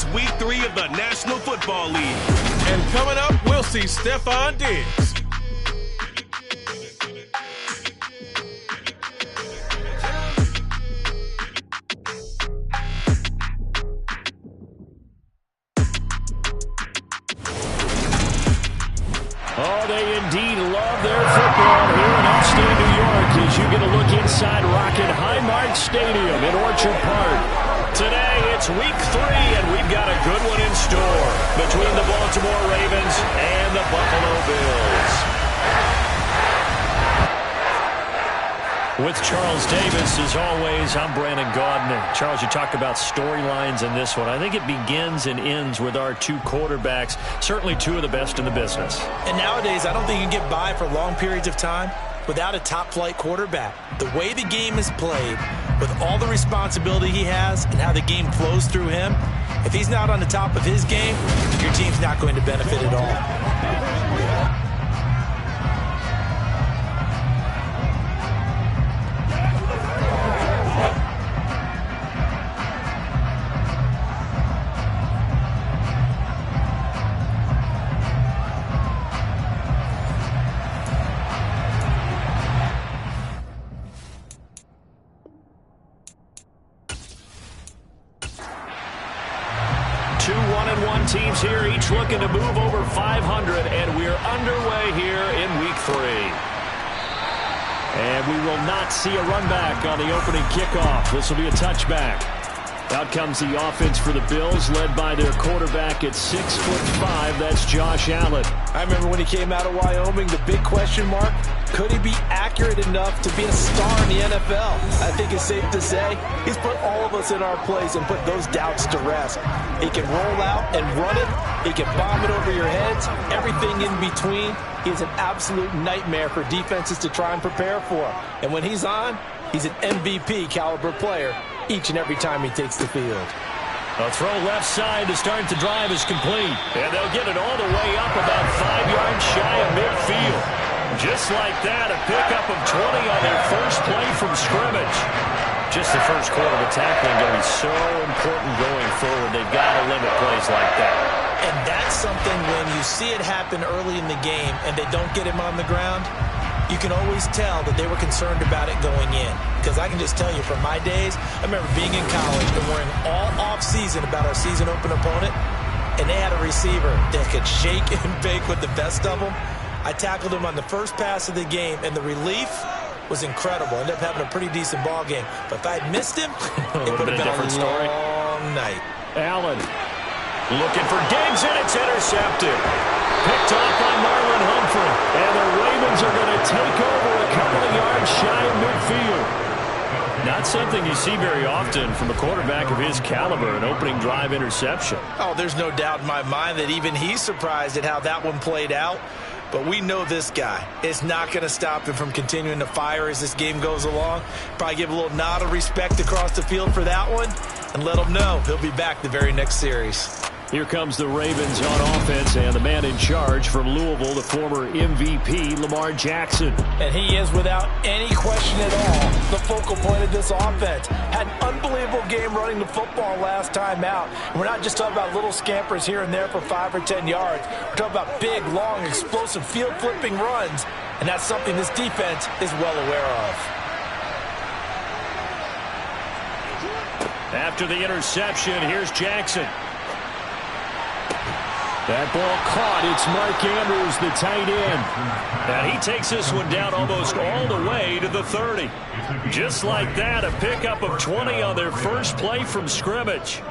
It's week 3 of the National Football League. And coming up, we'll see Stephon Diggs. Oh, they indeed love their football here in upstate New York as you get a look inside Rocket Highmark Stadium in Orchard Park. Today, it's week 3, and we've got a good one in store between the Baltimore Ravens and the Buffalo Bills. With Charles Davis, as always, I'm Brandon Gaudin. Charles, you talk about storylines in this one. I think it begins and ends with our two quarterbacks, certainly two of the best in the business. And nowadays, I don't think you can get by for long periods of time without a top-flight quarterback. The way the game is played, with all the responsibility he has and how the game flows through him, if he's not on the top of his game, your team's not going to benefit at all. 2 1-1 teams here, each looking to move over 500, and we're underway here in week 3. And we will not see a run back on the opening kickoff. This will be a touchback. Out comes the offense for the Bills, led by their quarterback at 6'5". That's Josh Allen. I remember when he came out of Wyoming, the big question mark, could he be accurate enough to be a star in the NFL? I think it's safe to say he's put all of us in our place and put those doubts to rest. He can roll out and run it. He can bomb it over your heads. Everything in between. He's an absolute nightmare for defenses to try and prepare for. And when he's on, he's an MVP caliber player each and every time he takes the field. A throw left side to start the drive is complete. And they'll get it all the way up about 5 yards shy of midfield. Just like that, a pickup of 20 on their first play from scrimmage. Just the first quarter of the tackling going to be so important going forward. They've got to limit plays like that. And that's something when you see it happen early in the game and they don't get him on the ground, you can always tell that they were concerned about it going in. Because I can just tell you from my days, I remember being in college and worrying all off-season about our season open opponent, and they had a receiver that could shake and bake with the best of them. I tackled him on the first pass of the game, and the relief was incredible. Ended up having a pretty decent ball game. But if I had missed him, it would have been a different story. Long night. Allen looking for Diggs, and it's intercepted. Picked off by Marlon Humphrey. And the Ravens are going to take over a couple of yards shy of midfield. Not something you see very often from a quarterback of his caliber, an opening drive interception. Oh, there's no doubt in my mind that even he's surprised at how that one played out. But we know this guy is not going to stop him from continuing to fire as this game goes along. Probably give a little nod of respect across the field for that one and let him know he'll be back the very next series. Here comes the Ravens on offense, and the man in charge from Louisville, the former MVP, Lamar Jackson. And he is, without any question at all, the focal point of this offense. Had an unbelievable game running the football last time out. And we're not just talking about little scampers here and there for 5 or 10 yards. We're talking about big, long, explosive, field-flipping runs. And that's something this defense is well aware of. After the interception, here's Jackson. That ball caught. It's Mark Andrews, the tight end. And he takes this one down almost all the way to the 30. Just like that, a pickup of 20 on their first play from scrimmage.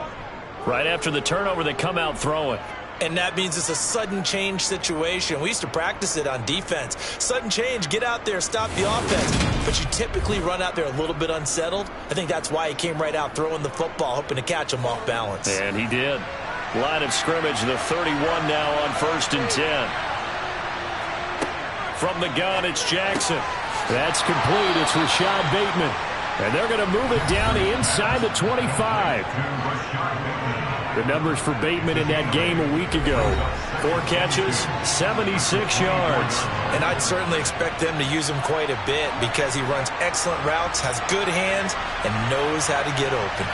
Right after the turnover, they come out throwing. And that means it's a sudden change situation. We used to practice it on defense. Sudden change, get out there, stop the offense. But you typically run out there a little bit unsettled. I think that's why he came right out throwing the football, hoping to catch him off balance. And he did. Line of scrimmage, the 31 now on 1st and 10. From the gun, it's Jackson. That's complete. It's Rashad Bateman. And they're going to move it down inside the 25. The numbers for Bateman in that game a week ago. 4 catches, 76 yards. And I'd certainly expect them to use him quite a bit because he runs excellent routes, has good hands, and knows how to get open.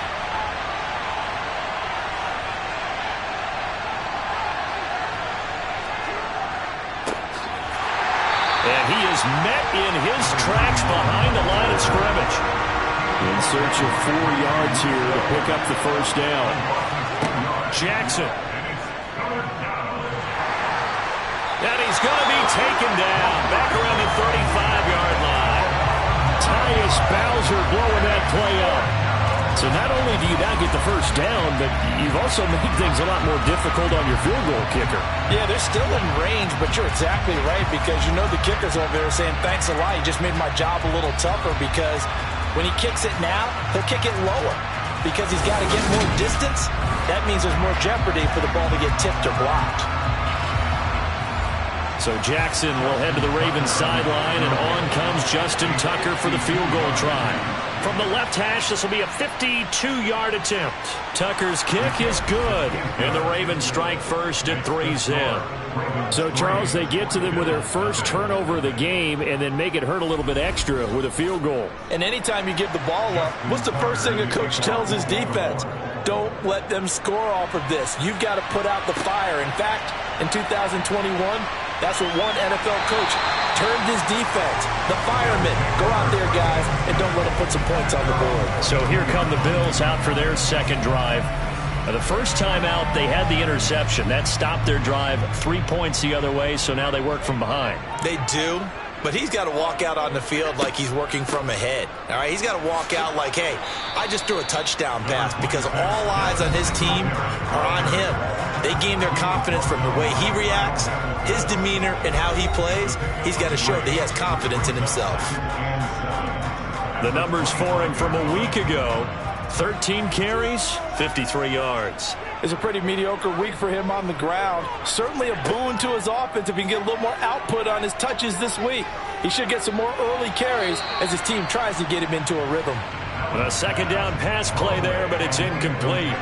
is met in his tracks behind the line of scrimmage. In search of 4 yards here to pick up the first down. Jackson. And he's going to be taken down back around the 35-yard line. Tyus Bowser blowing that play up. So not only do you not get the first down, but you've also made things a lot more difficult on your field goal kicker. Yeah, they're still in range, but you're exactly right because you know the kicker's over there saying, thanks a lot, you just made my job a little tougher because when he kicks it now, he'll kick it lower because he's got to get more distance. That means there's more jeopardy for the ball to get tipped or blocked. So Jackson will head to the Ravens sideline, and on comes Justin Tucker for the field goal try. From the left hash, this will be a 52-yard attempt. Tucker's kick is good, and the Ravens strike first and 3's in. So, Charles, they get to them with their first turnover of the game and then make it hurt a little bit extra with a field goal. And anytime you give the ball up, what's the first thing a coach tells his defense? Don't let them score off of this. You've got to put out the fire. In fact, in 2021, that's what one NFL coach turned his defense. The firemen. Go out there, guys, and don't let them put some points on the board. So here come the Bills out for their second drive. The first time out, they had the interception. That stopped their drive 3 points the other way, so now they work from behind. They do, but he's got to walk out on the field like he's working from ahead. All right, he's got to walk out like, hey, I just threw a touchdown pass because all eyes on his team are on him. They gain their confidence from the way he reacts, his demeanor, and how he plays. He's got to show that he has confidence in himself. The numbers for him from a week ago: 13 carries, 53 yards. It's a pretty mediocre week for him on the ground. Certainly a boon to his offense if he can get a little more output on his touches this week. He should get some more early carries as his team tries to get him into a rhythm. A second down pass play there, but it's incomplete.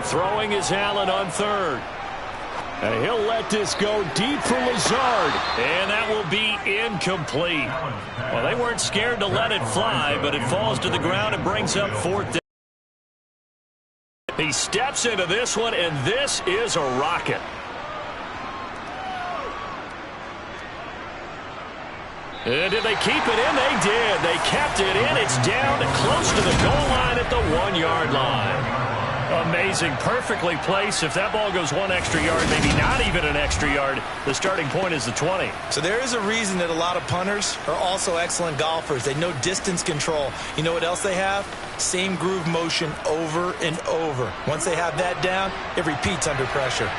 Throwing is Allen on third. And he'll let this go deep for Lazard. And that will be incomplete. Well, they weren't scared to let it fly, but it falls to the ground and brings up fourth down. He steps into this one, and this is a rocket. And did they keep it in? They did. They kept it in. It's down close to the goal line at the 1-yard line. Amazing. Perfectly placed. If that ball goes one extra yard, maybe not even an extra yard, the starting point is the 20. So there is a reason that a lot of punters are also excellent golfers. They know distance control. You know what else they have? Same groove motion over and over. Once they have that down, it repeats under pressure.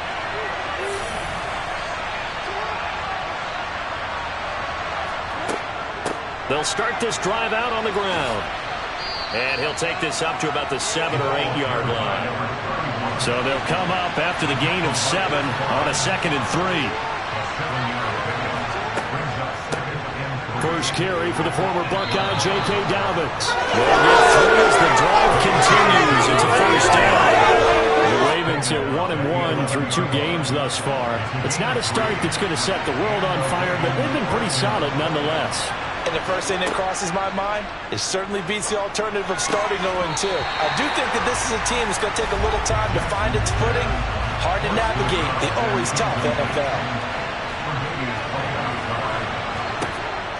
They'll start this drive out on the ground. And he'll take this up to about the 7 or 8 yard line. So they'll come up after the gain of 7 on a 2nd and 3. First carry for the former Buckeye, J.K. Dobbins. They'll get through as the drive continues. It's a first down. The Ravens at 1-1 through 2 games thus far. It's not a start that's going to set the world on fire, but they've been pretty solid nonetheless. And the first thing that crosses my mind, it certainly beats the alternative of starting 0-2. I do think that this is a team that's going to take a little time to find its footing. Hard to navigate the always tough NFL.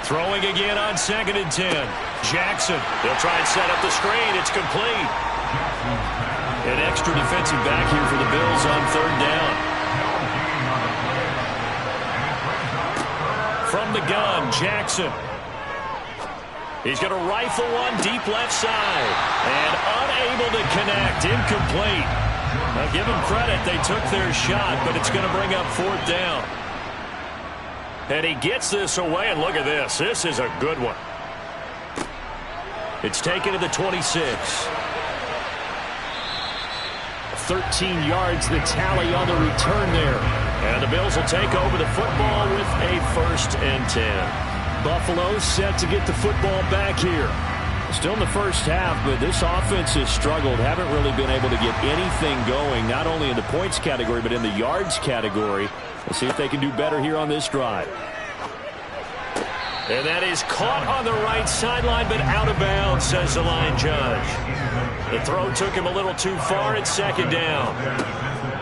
Throwing again on 2nd and 10. Jackson. They'll try and set up the screen. It's complete. An extra defensive back here for the Bills on 3rd down. From the gun, Jackson. He's going to rifle one deep left side. And unable to connect. Incomplete. Now, give them credit. They took their shot, but it's going to bring up 4th down. And he gets this away, and look at this. This is a good one. It's taken to the 26. 13 yards, the tally on the return there. And the Bills will take over the football with a 1st and 10. Buffalo set to get the football back here. Still in the first half, but this offense has struggled. Haven't really been able to get anything going, not only in the points category, but in the yards category. We'll see if they can do better here on this drive. And that is caught on the right sideline, but out of bounds, says the line judge. The throw took him a little too far. It's 2nd down.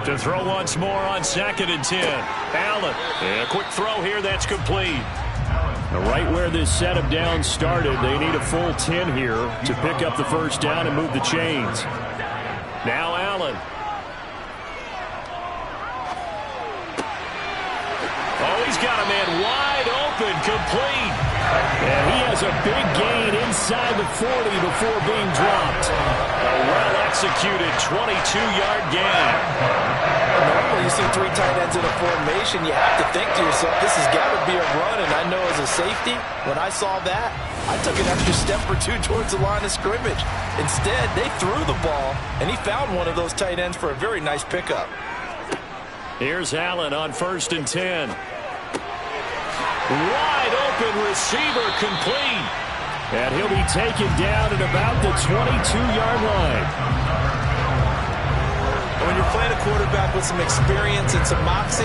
To throw once more on 2nd and 10. Allen. And a quick throw here that's complete. Right where this set of downs started, they need a full 10 here to pick up the first down and move the chains. Now Allen. Oh, he's got a man wide open, complete. And he has a big gain inside the 40 before being dropped. A well-executed 22-yard gain. Normally you see 3 tight ends in a formation, you have to think to yourself, this has got to be a run, and I know as a safety, when I saw that, I took an extra step or 2 towards the line of scrimmage. Instead, they threw the ball, and he found one of those tight ends for a very nice pickup. Here's Allen on 1st and 10. Wide open receiver, complete. And he'll be taken down at about the 22-yard line. When you're playing a quarterback with some experience and some moxie,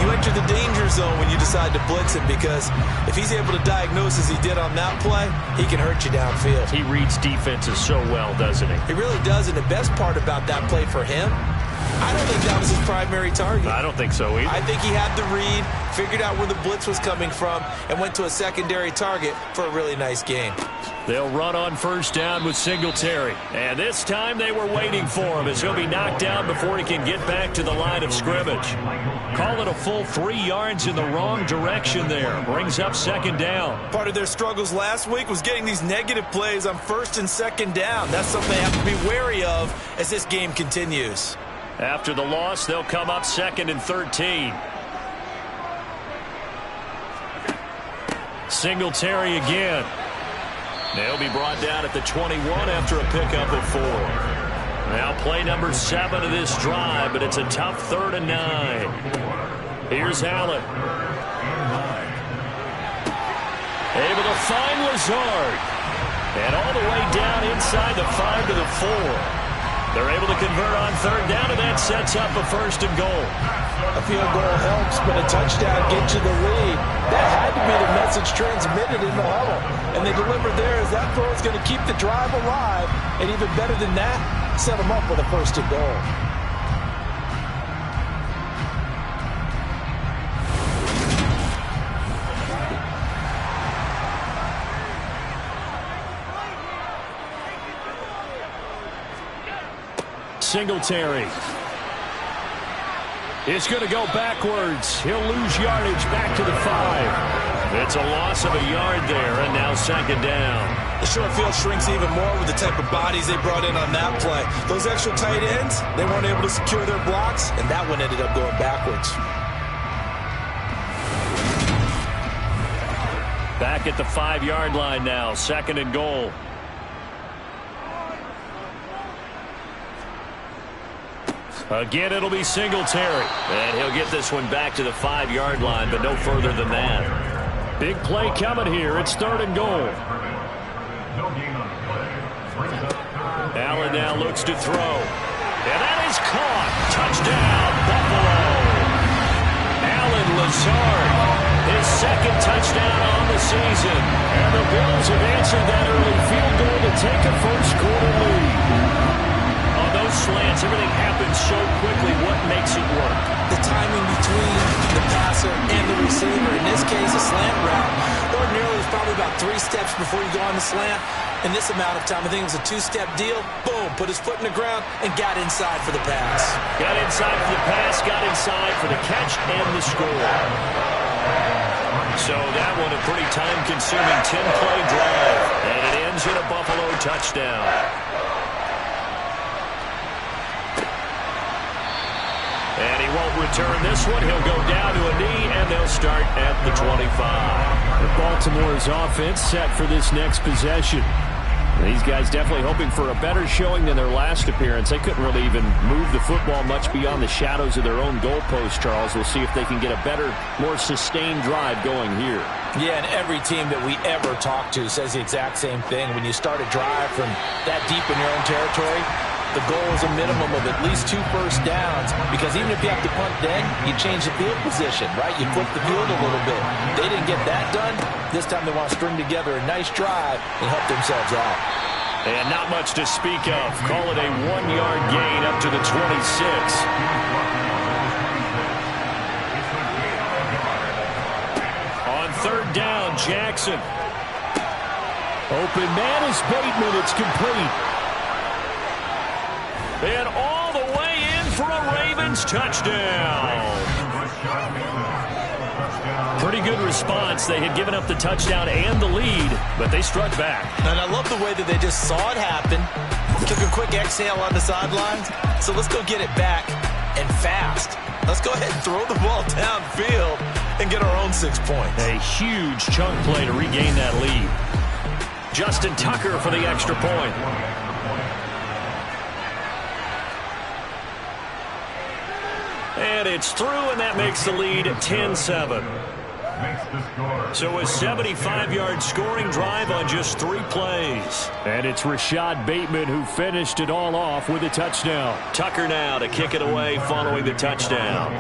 you enter the danger zone when you decide to blitz him, because if he's able to diagnose as he did on that play, he can hurt you downfield. He reads defenses so well, doesn't he? He really does, and the best part about that play for him, I don't think that was his primary target. I don't think so either. I think he had the read, figured out where the blitz was coming from, and went to a secondary target for a really nice game. They'll run on 1st down with Singletary. And this time they were waiting for him, as he'll be knocked down before he can get back to the line of scrimmage. Call it a full 3 yards in the wrong direction there. Brings up 2nd down. Part of their struggles last week was getting these negative plays on 1st and 2nd down. That's something they have to be wary of as this game continues. After the loss, they'll come up 2nd and 13. Singletary again. They'll be brought down at the 21 after a pickup of 4. Now play number 7 of this drive, but it's a tough 3rd and 9. Here's Allen. Able to find Lazard. And all the way down inside the 5 to the 4. They're able to convert on 3rd down, and that sets up a 1st and goal. A field goal helps, but a touchdown gets you the lead. That had to be the message transmitted in the huddle. And they delivered there as that throw is going to keep the drive alive. And even better than that, set them up with a 1st and goal. Singletary. It's going to go backwards. He'll lose yardage back to the 5. It's a loss of a yard there, and now 2nd down. The short field shrinks even more with the type of bodies they brought in on that play. Those extra tight ends, they weren't able to secure their blocks, and that one ended up going backwards. Back at the 5-yard line now, 2nd and goal. Again, it'll be Singletary. And he'll get this one back to the 5-yard line, but no further than that. Big play coming here. It's 3rd and goal. Allen now looks to throw. And that is caught. Touchdown, Buffalo. Allen Lazard, his 2nd touchdown on the season. And the Bills have answered that early field goal to take a first-quarter lead. Those slants, everything happens so quickly. What makes it work? The timing between the passer and the receiver. In this case, a slant route. Ordinarily, it's probably about 3 steps before you go on the slant. In this amount of time, I think it was a 2-step deal. Boom, put his foot in the ground and got inside for the pass. Got inside for the pass, got inside for the catch and the score. So that one a pretty time-consuming 10-play drive. And it ends in a Buffalo touchdown. And he won't return this one. He'll go down to a knee, and they'll start at the 25. Baltimore's offense set for this next possession. These guys definitely hoping for a better showing than their last appearance. They couldn't really even move the football much beyond the shadows of their own goalpost, Charles. We'll see if they can get a better, more sustained drive going here. Yeah, and every team that we ever talk to says the exact same thing. When you start a drive from that deep in your own territory, the goal is a minimum of at least 2 first downs, because even if you have to punt then, you change the field position, right? You flip the field a little bit. They didn't get that done. This time they want to string together a nice drive and help themselves out. And not much to speak of. Call it a 1-yard gain up to the 26. On third down, Jackson. Open man is Bateman. It's complete. And all the way in for a Ravens touchdown. Pretty good response. They had given up the touchdown and the lead, but they struck back. And I love the way that they just saw it happen, took a quick exhale on the sidelines. So let's go get it back and fast. Let's go ahead and throw the ball downfield and get our own 6 points. A huge chunk play to regain that lead. Justin Tucker for the extra point. And it's through, and that makes the lead 10-7. So a 75-yard scoring drive on just 3 plays. And it's Rashad Bateman who finished it all off with a touchdown. Tucker now to kick it away following the touchdown.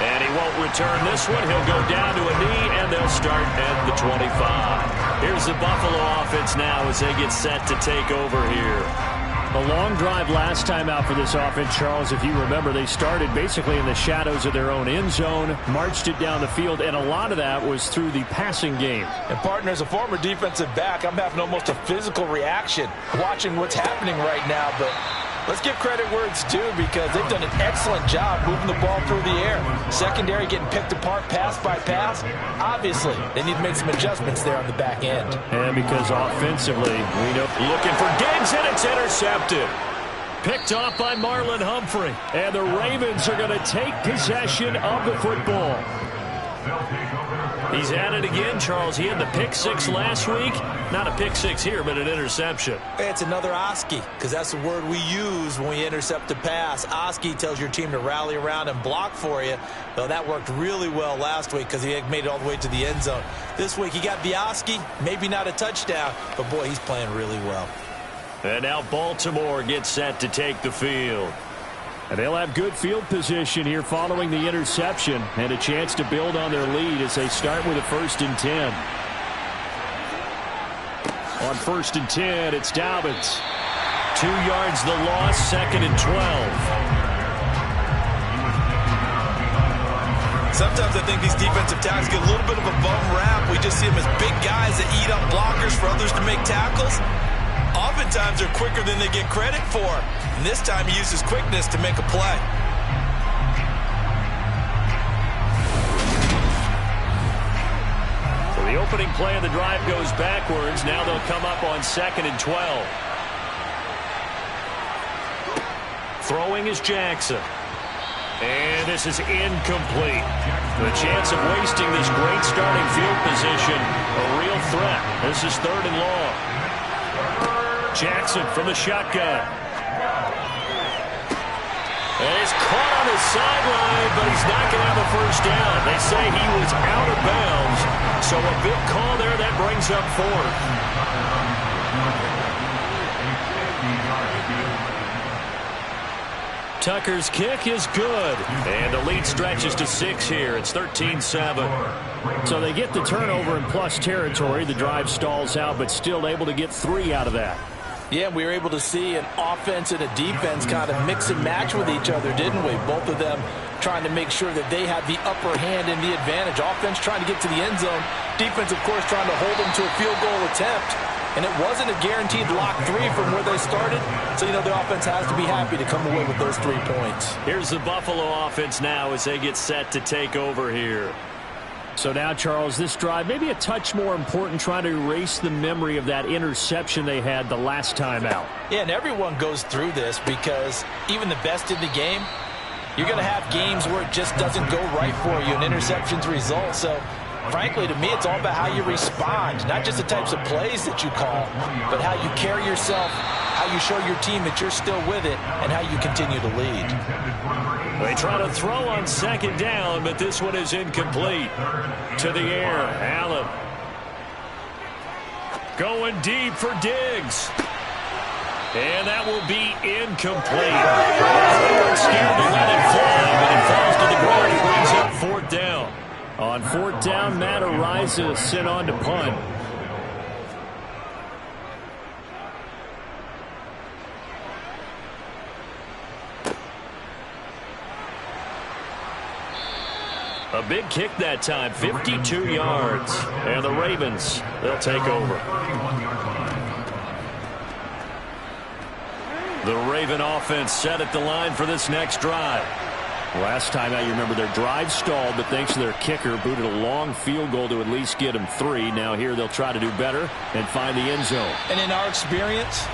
And he won't return this one. He'll go down to a knee, and they'll start at the 25. Here's the Buffalo offense now as they get set to take over here. A long drive last time out for this offense, Charles. If you remember, they started basically in the shadows of their own end zone, marched it down the field, and a lot of that was through the passing game. And, partner, as a former defensive back, I'm having almost a physical reaction watching what's happening right now. But let's give credit where it's due, because they've done an excellent job moving the ball through the air. Secondary getting picked apart pass by pass. Obviously, they need to make some adjustments there on the back end. And because offensively, we know. Looking for Diggs, and it's intercepted. Picked off by Marlon Humphrey. And the Ravens are going to take possession of the football. He's at it again, Charles. He had the pick 6 last week. Not a pick 6 here, but an interception. It's another Oski, because that's the word we use when we intercept a pass. Oski tells your team to rally around and block for you. Well, that worked really well last week because he had made it all the way to the end zone. This week he got the Oski, maybe not a touchdown, but boy, he's playing really well. And now Baltimore gets set to take the field. And they'll have good field position here following the interception and a chance to build on their lead as they start with a 1st and 10. On 1st and 10, it's Dobbins. 2 yards the loss, 2nd and 12. Sometimes I think these defensive tackles get a little bit of a bum rap. We just see them as big guys that eat up blockers for others to make tackles. Oftentimes they're quicker than they get credit for. And this time he uses quickness to make a play. So the opening play of the drive goes backwards. Now they'll come up on 2nd and 12. Throwing is Jackson. And this is incomplete. The chance of wasting this great starting field position, a real threat. This is 3rd and long. Jackson from the shotgun. And he's caught on the sideline, but he's not going to have a 1st down. They say he was out of bounds, so a big call there that brings up 4th. Tucker's kick is good, and the lead stretches to 6 here. It's 13-7. So they get the turnover in plus territory. The drive stalls out, but still able to get 3 out of that. Yeah, we were able to see an offense and a defense kind of mix and match with each other, didn't we? Both of them trying to make sure that they had the upper hand and the advantage. Offense trying to get to the end zone. Defense, of course, trying to hold them to a field goal attempt. And it wasn't a guaranteed lock 3 from where they started. So, you know, the offense has to be happy to come away with those 3 points. Here's the Buffalo offense now as they get set to take over here. So now, Charles, this drive maybe a touch more important, trying to erase the memory of that interception they had the last time out. Yeah, and everyone goes through this because even the best in the game, you're going to have games where it just doesn't go right for you, and interceptions result. So, frankly, to me, it's all about how you respond, not just the types of plays that you call, but how you carry yourself, how you show your team that you're still with it, and how you continue to lead. They try to throw on 2nd down, but this one is incomplete. To the air, Allen. Going deep for Diggs. And that will be incomplete. They weren't scared to let it fly, but it falls to the ground and brings up 4th down. On fourth down, Matt Ariza sent on to punt. A big kick that time, 52 yards. And the Ravens, they'll take over. The Raven offense set at the line for this next drive. Last time out, you remember their drive stalled, but thanks to their kicker, booted a long field goal to at least get them 3. Now here they'll try to do better and find the end zone. And in our experience,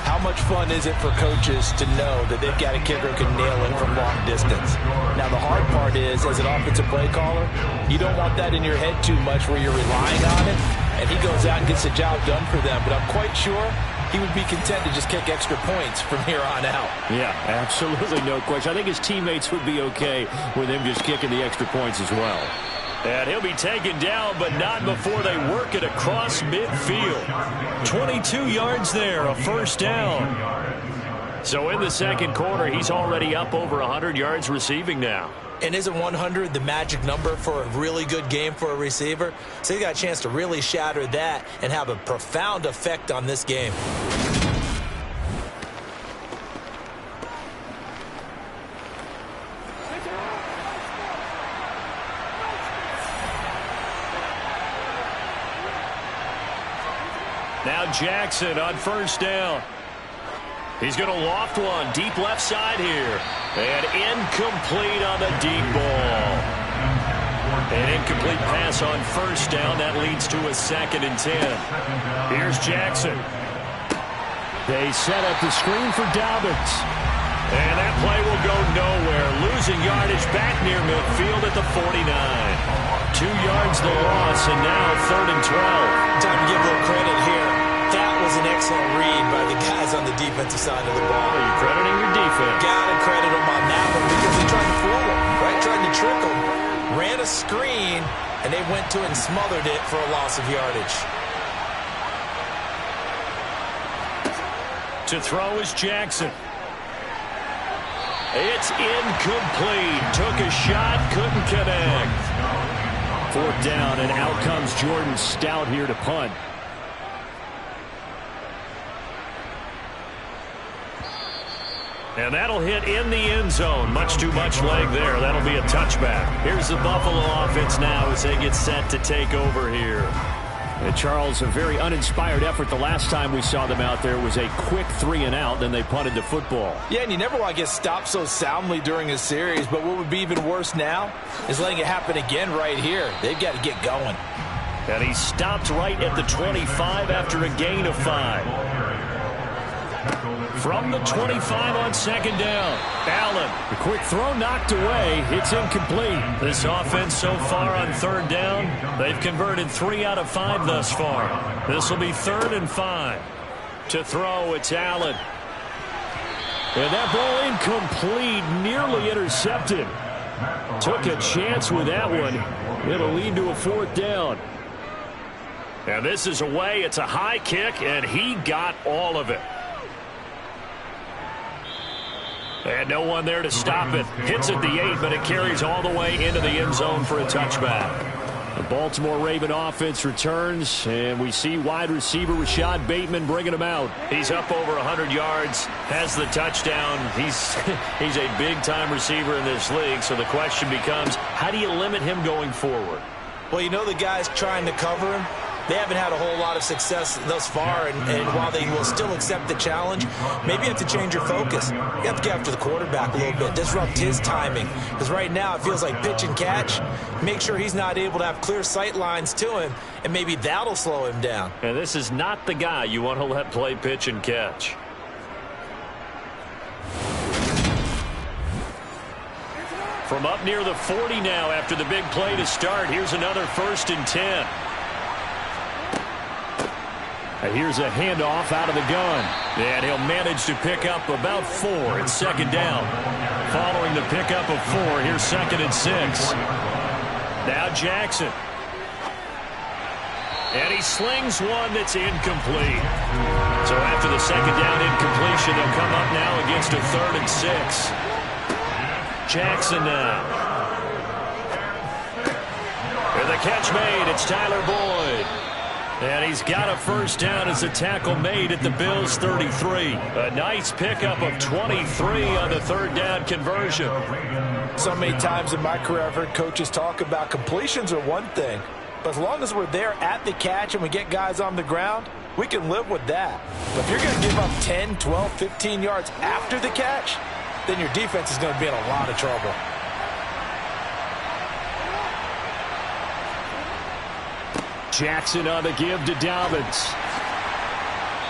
how much fun is it for coaches to know that they've got a kicker who can nail it from long distance? Now, the hard part is, as an offensive play caller, you don't want that in your head too much where you're relying on it, and he goes out and gets the job done for them. But I'm quite sure he would be content to just kick extra points from here on out. Yeah, absolutely no question. I think his teammates would be okay with him just kicking the extra points as well. And he'll be taken down, but not before they work it across midfield. 22 yards there, a first down. So in the second quarter, he's already up over 100 yards receiving now. And isn't 100 the magic number for a really good game for a receiver? So he got a chance to really shatter that and have a profound effect on this game. Now Jackson on first down. He's going to loft one deep left side here. And incomplete on the deep ball. An incomplete pass on first down. That leads to a 2nd and 10. Here's Jackson. They set up the screen for Dobbins. And that play will go nowhere. Losing yardage back near midfield at the 49. 2 yards the loss, and now 3rd and 12. Time to give a little credit here. That was an excellent read by the guys on the defensive side of the ball. You're crediting your defense. Gotta credit them on that one because they tried to fool him, right? Tried to trick him. Ran a screen, and they went to it and smothered it for a loss of yardage. To throw is Jackson. It's incomplete. Took a shot, couldn't connect. 4th down, and out comes Jordan Stout here to punt. And that'll hit in the end zone. Much too much leg there. That'll be a touchback. Here's the Buffalo offense now as they get set to take over here. And Charles, a very uninspired effort the last time we saw them out there was a quick 3 and out. Then they punted the football. Yeah, and you never want to get stopped so soundly during a series. But what would be even worse now is letting it happen again right here. They've got to get going. And he stopped right at the 25 after a gain of 5. From the 25 on 2nd down. Allen. The quick throw knocked away. It's incomplete. This offense so far on 3rd down, they've converted 3 out of 5 thus far. This will be 3rd and 5. To throw, it's Allen. And that ball incomplete, nearly intercepted. Took a chance with that one. It'll lead to a 4th down. And this is away. It's a high kick, and he got all of it. And no one there to stop it. Hits at the 8, but it carries all the way into the end zone for a touchback. The Baltimore Raven offense returns, and we see wide receiver Rashad Bateman bringing him out. He's up over 100 yards, has the touchdown. He's a big-time receiver in this league, so the question becomes, how do you limit him going forward? Well, you know the guys trying to cover him, they haven't had a whole lot of success thus far, and while they will still accept the challenge, maybe you have to change your focus. You have to get after the quarterback a little bit, disrupt his timing, because right now it feels like pitch and catch. Make sure he's not able to have clear sight lines to him, and maybe that'll slow him down. And this is not the guy you want to let play pitch and catch. From up near the 40 now after the big play to start, here's another 1st and 10. Here's a handoff out of the gun. And he'll manage to pick up about 4. It's 2nd down. Following the pickup of 4, here's 2nd and 6. Now Jackson. And he slings one that's incomplete. So after the 2nd down incompletion, they'll come up now against a 3rd and 6. Jackson now. catch made. It's Tyler Boyd. And he's got a first down as a tackle made at the Bills' 33. A nice pickup of 23 on the third down conversion. So many times in my career I've heard coaches talk about completions are one thing, but as long as we're there at the catch and we get guys on the ground, we can live with that. But if you're going to give up 10, 12, 15 yards after the catch, then your defense is going to be in a lot of trouble. Jackson on the give to Dobbins.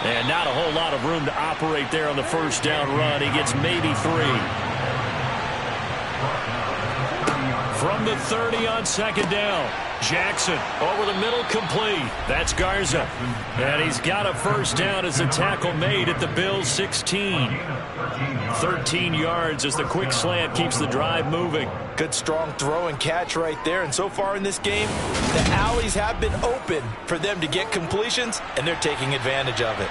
And not a whole lot of room to operate there on the first down run. He gets maybe 3. From the 30 on second down. Jackson over the middle, complete. That's Garza. And he's got a first down as a tackle made at the Bills' 16. 13 yards as the quick slant keeps the drive moving. Good strong throw and catch right there. And so far in this game, the alleys have been open for them to get completions, and they're taking advantage of it.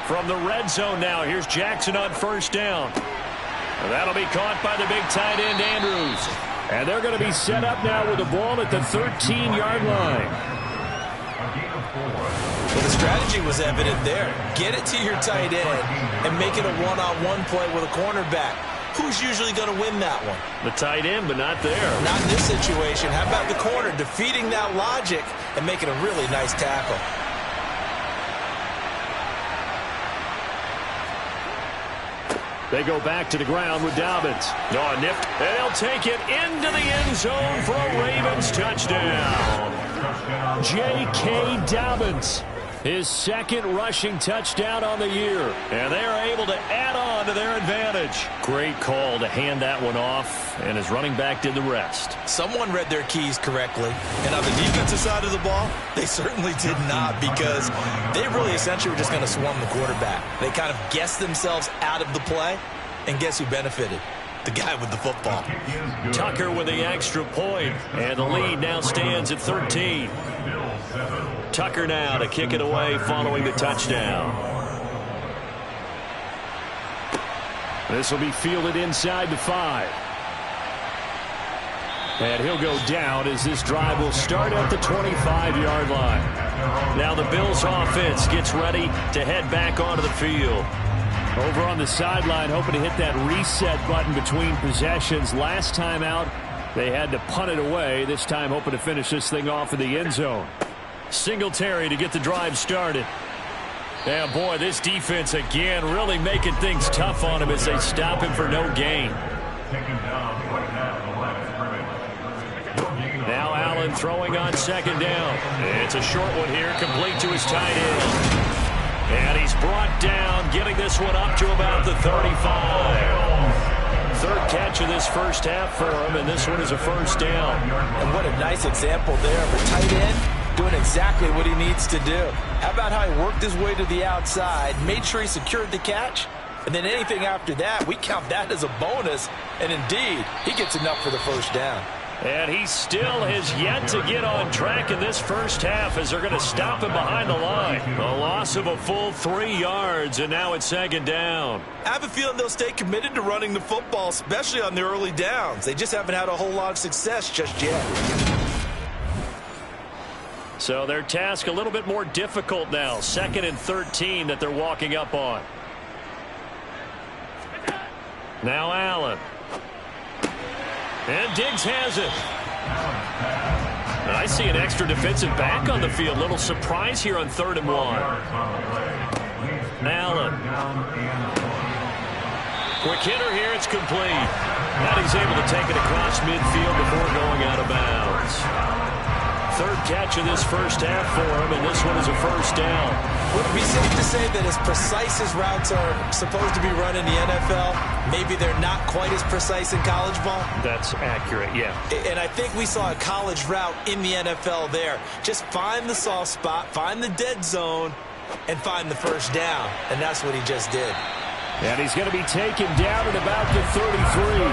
From the red zone now, here's Jackson on first down. And that'll be caught by the big tight end, Andrews. And they're going to be set up now with the ball at the 13-yard line. Well, the strategy was evident there. Get it to your tight end and make it a one-on-one play with a cornerback. Who's usually going to win that one? The tight end, but not there. Not in this situation. How about the corner defeating that logic and making a really nice tackle? They go back to the ground with Dobbins. Oh, nipped. And they'll take it into the end zone for a Ravens touchdown. J.K. Dobbins, his second rushing touchdown on the year. And they're able to add on to their advantage. Great call to hand that one off, and his running back did the rest. Someone read their keys correctly. And on the defensive side of the ball, they certainly did not, because they really essentially were just going to swarm the quarterback. They kind of guessed themselves out of the play, and guess who benefited? The guy with the football. Tucker with the extra point, and the lead now stands at 13. Tucker now to kick it away following the touchdown. This will be fielded inside the 5. And he'll go down as this drive will start at the 25-yard line. Now the Bills offense gets ready to head back onto the field. Over on the sideline, hoping to hit that reset button between possessions. Last time out, they had to punt it away. This time hoping to finish this thing off in the end zone. Singletary to get the drive started. Yeah, boy, this defense again really making things tough on him as they stop him for no gain. Now Allen throwing on second down. It's a short one here, complete to his tight end. And he's brought down, getting this one up to about the 35. Third catch of this first half for him, and this one is a first down. And what a nice example there of a tight end doing exactly what he needs to do. How about how he worked his way to the outside, made sure he secured the catch, and then anything after that, we count that as a bonus. And indeed, he gets enough for the first down. And he still has yet to get on track in this first half as they're going to stop him behind the line. A loss of a full 3 yards, and now it's second down. I have a feeling they'll stay committed to running the football, especially on the early downs. They just haven't had a whole lot of success just yet. So their task a little bit more difficult now. 2nd and 13 that they're walking up on. Now Allen. And Diggs has it. And I see an extra defensive back on the field. Little surprise here on 3rd and 1. Allen. Quick hitter here. It's complete. And he's able to take it across midfield before going out of bounds. Third catch of this first half for him, and this one is a first down. Would it be safe to say that as precise as routes are supposed to be run in the NFL, maybe they're not quite as precise in college ball? That's accurate, yeah. And I think we saw a college route in the NFL there. Just find the soft spot, find the dead zone, and find the first down. And that's what he just did. And he's going to be taken down at about the 33.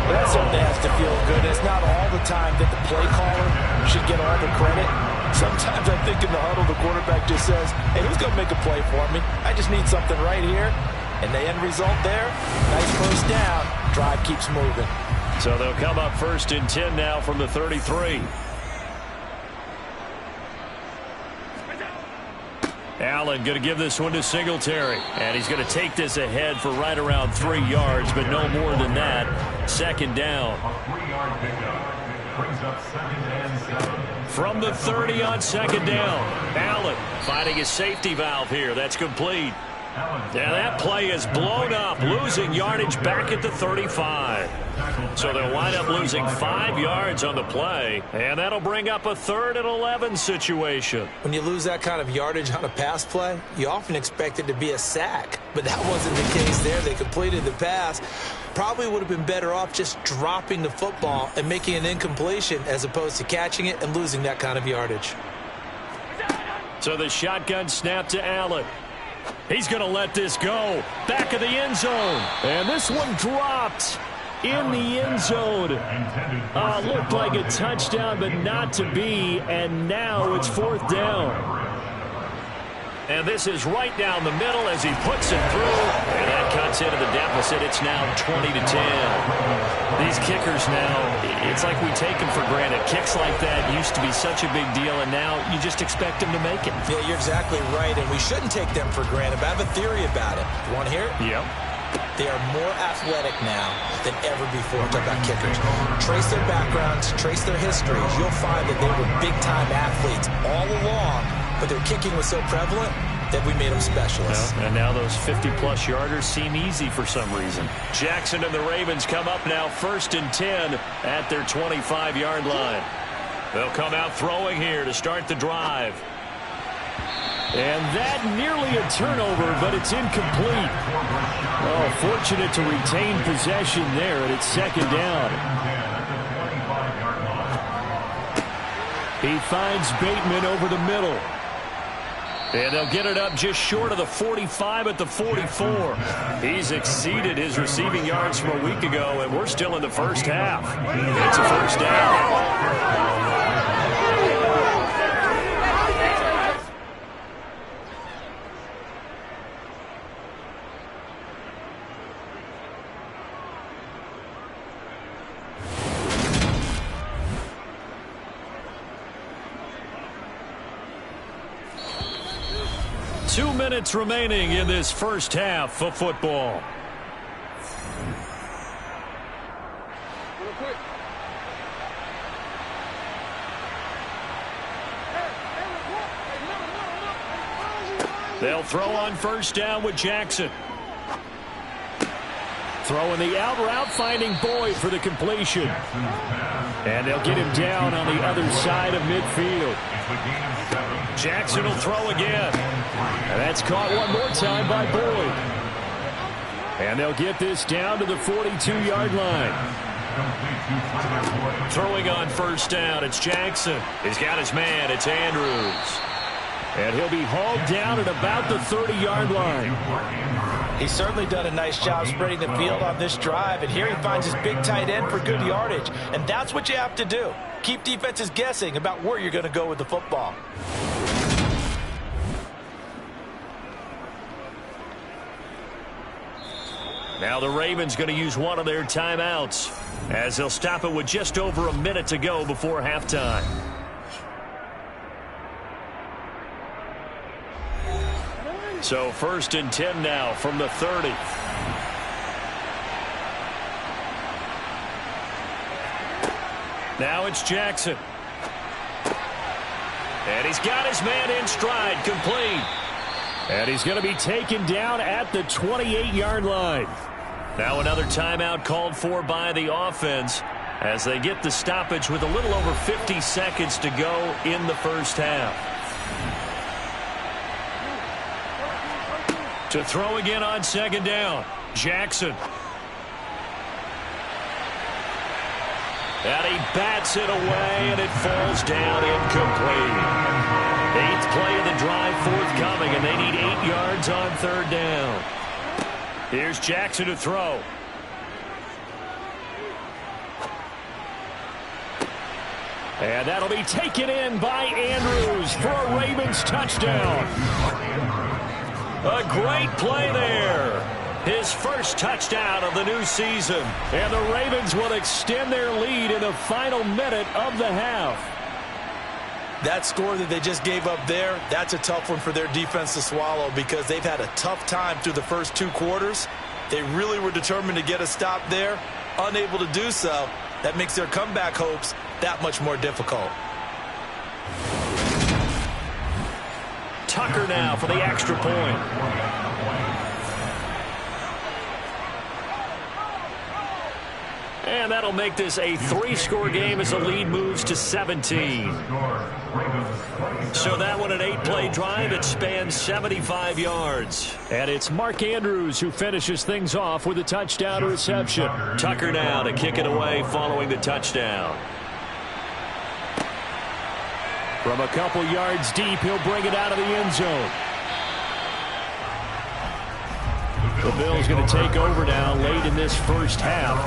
That certainly has to feel good. It's not all the time that the play caller should get all the credit. Sometimes I think in the huddle, the quarterback just says, hey, who's going to make a play for me? I just need something right here. And the end result there, nice first down. Drive keeps moving. So they'll come up 1st and 10 now from the 33. Allen going to give this one to Singletary. And he's going to take this ahead for right around 3 yards, but no more than that. 2nd down. A 3-yard pickup brings up 2nd and 7. From the 30 on 2nd down. Allen finding his safety valve here. That's complete. Yeah, that play is blown up, losing yardage back at the 35. So they'll wind up losing 5 yards on the play, and that'll bring up a 3rd and 11 situation. When you lose that kind of yardage on a pass play, you often expect it to be a sack, but that wasn't the case there. They completed the pass. Probably would have been better off just dropping the football and making an incompletion as opposed to catching it and losing that kind of yardage. So the shotgun snap to Allen. He's going to let this go. Back of the end zone. And this one dropped in the end zone. Looked like a touchdown, but not to be. And now it's 4th down. And this is right down the middle as he puts it through. And that cuts into the deficit. It's now 20-10. These kickers now, it's like we take them for granted. Kicks like that used to be such a big deal, and now you just expect them to make it. Yeah, you're exactly right, and we shouldn't take them for granted. But I have a theory about it. You want to hear it? Yep. They are more athletic now than ever before. Talk about kickers. Trace their backgrounds, trace their histories. You'll find that they were big-time athletes all along, but their kicking was so prevalent that we made them specialists. Well, and now those 50-plus yarders seem easy for some reason. Jackson and the Ravens come up now 1st and 10 at their 25-yard line. They'll come out throwing here to start the drive. And that nearly a turnover, but it's incomplete. Oh, fortunate to retain possession there, and it's 2nd down. He finds Bateman over the middle. And they'll get it up just short of the 45 at the 44. He's exceeded his receiving yards from a week ago, and we're still in the first half. It's a 1st down. 2 minutes remaining in this first half of football. They'll throw on 1st down with Jackson. Throwing the out route, finding Boyd for the completion. And they'll get him down on the other side of midfield. Jackson will throw again. And that's caught one more time by Boyd. And they'll get this down to the 42-yard line. Throwing on 1st down, it's Jackson. He's got his man, it's Andrews. And he'll be hauled down at about the 30-yard line. He's certainly done a nice job spreading the field on this drive, and here he finds his big tight end for good yardage. And that's what you have to do. Keep defenses guessing about where you're going to go with the football. Now the Ravens going to use one of their timeouts as they'll stop it with just over a minute to go before halftime. So 1st and 10 now from the 30. Now it's Jackson. And he's got his man in stride, complete. And he's going to be taken down at the 28-yard line. Now another timeout called for by the offense as they get the stoppage with a little over 50 seconds to go in the first half. To throw again on 2nd down, Jackson. And he bats it away, and it falls down incomplete. 8th play of the drive forthcoming, and they need 8 yards on 3rd down. Here's Jackson to throw. And that'll be taken in by Andrews for a Ravens touchdown. A great play there. His first touchdown of the new season. And the Ravens will extend their lead in the final minute of the half. That score that they just gave up there, that's a tough one for their defense to swallow because they've had a tough time through the first 2 quarters. They really were determined to get a stop there, unable to do so. That makes their comeback hopes that much more difficult. Tucker now for the extra point. And that'll make this a 3-score game as the lead moves to 17. So that one, an 8-play drive. It spans 75 yards. And it's Mark Andrews who finishes things off with a touchdown reception. Tucker now to kick it away following the touchdown. From a couple yards deep, he'll bring it out of the end zone. The Bills going to take over now late in this first half.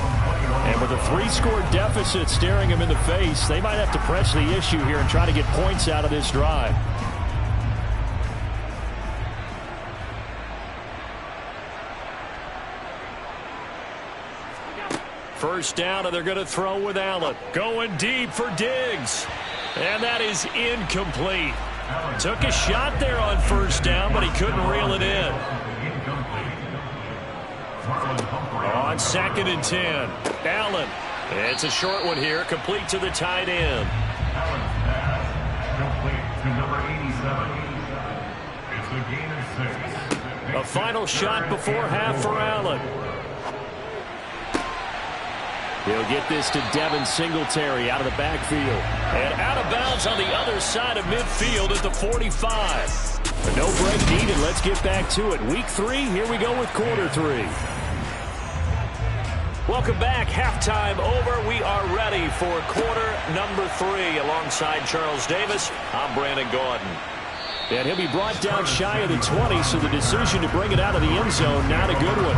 And with a 3-score deficit staring him in the face, they might have to press the issue here and try to get points out of this drive. First down, and they're going to throw with Allen. Going deep for Diggs. And that is incomplete. Took a shot there on first down, but he couldn't reel it in. On 2nd and 10, Allen. It's a short one here, complete to the tight end. Allen's pass, complete to number 87. It's a gain of 6. A final shot before half for Allen. He'll get this to Devin Singletary out of the backfield. And out of bounds on the other side of midfield at the 45. But no break needed. Let's get back to it. Week 3, here we go with quarter 3. Welcome back. Halftime over. We are ready for quarter number 3. Alongside Charles Davis, I'm Brandon Gordon. And he'll be brought down shy of the 20, so the decision to bring it out of the end zone, not a good one.